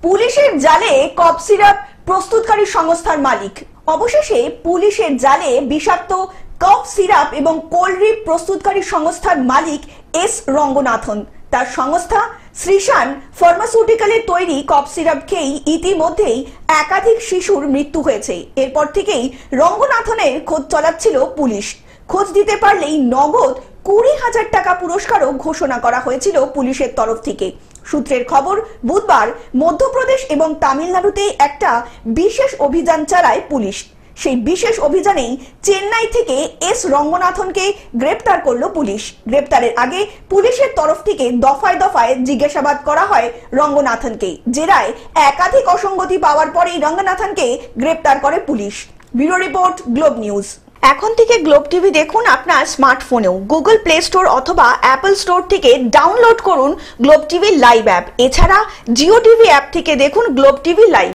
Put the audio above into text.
পুলিশের জালে cough syrup প্রস্তুতকারী সংস্থার মালিক। অবশেষে পুলিশের জালে বিষাক্ত কফ সিরাপ এবং কোল্ড ড্রিঙ্ক প্রস্তুতকারী সংস্থার মালিক এস রঙ্গনাথন। তার সংস্থা শ্রীশান ফার্মাসিউটিক্যালের তৈরি কফ সিরাপ খেয়েই ইতিমধ্যেই একাধিক শিশুর মৃত্যু হয়েছে। এরপর থেকেই রঙ্গনাথনের খোঁজ চালাচ্ছিল পুলিশ। খোঁজ দিতে পারলেই নগদ 20,000 টাকা পুরস্কারও ঘোষণা করা হয়েছিল পুলিশের তরফ থেকে। সূত্রের খবর, বুধবার মধ্যপ্রদেশ এবং তামিলনাড়ুতে একটা বিশেষ অভিযান চালায় পুলিশ। সেই বিশেষ অভিযানেই চেন্নাই থেকে এস রঙ্গনাথনকে গ্রেপ্তার করলো পুলিশ। গ্রেপ্তারের আগে পুলিশের তরফ থেকে দফায় দফায় জিজ্ঞাসাবাদ করা হয় রঙ্গনাথনকে। জেরায় একাধিক অসঙ্গতি পাওয়ার পরেই রঙ্গনাথনকে গ্রেপ্তার করে police. Bureau report, globe news. এখন থেকে গ্লোব টিভি দেখুন আপনার স্মার্টফোনেও। গুগল প্লে স্টোর অথবা অ্যাপল স্টোর থেকে ডাউনলোড করুন গ্লোব টিভি লাইভ অ্যাপ। এছাড়া জিও টিভি অ্যাপ থেকে দেখুন গ্লোব টিভি লাইভ।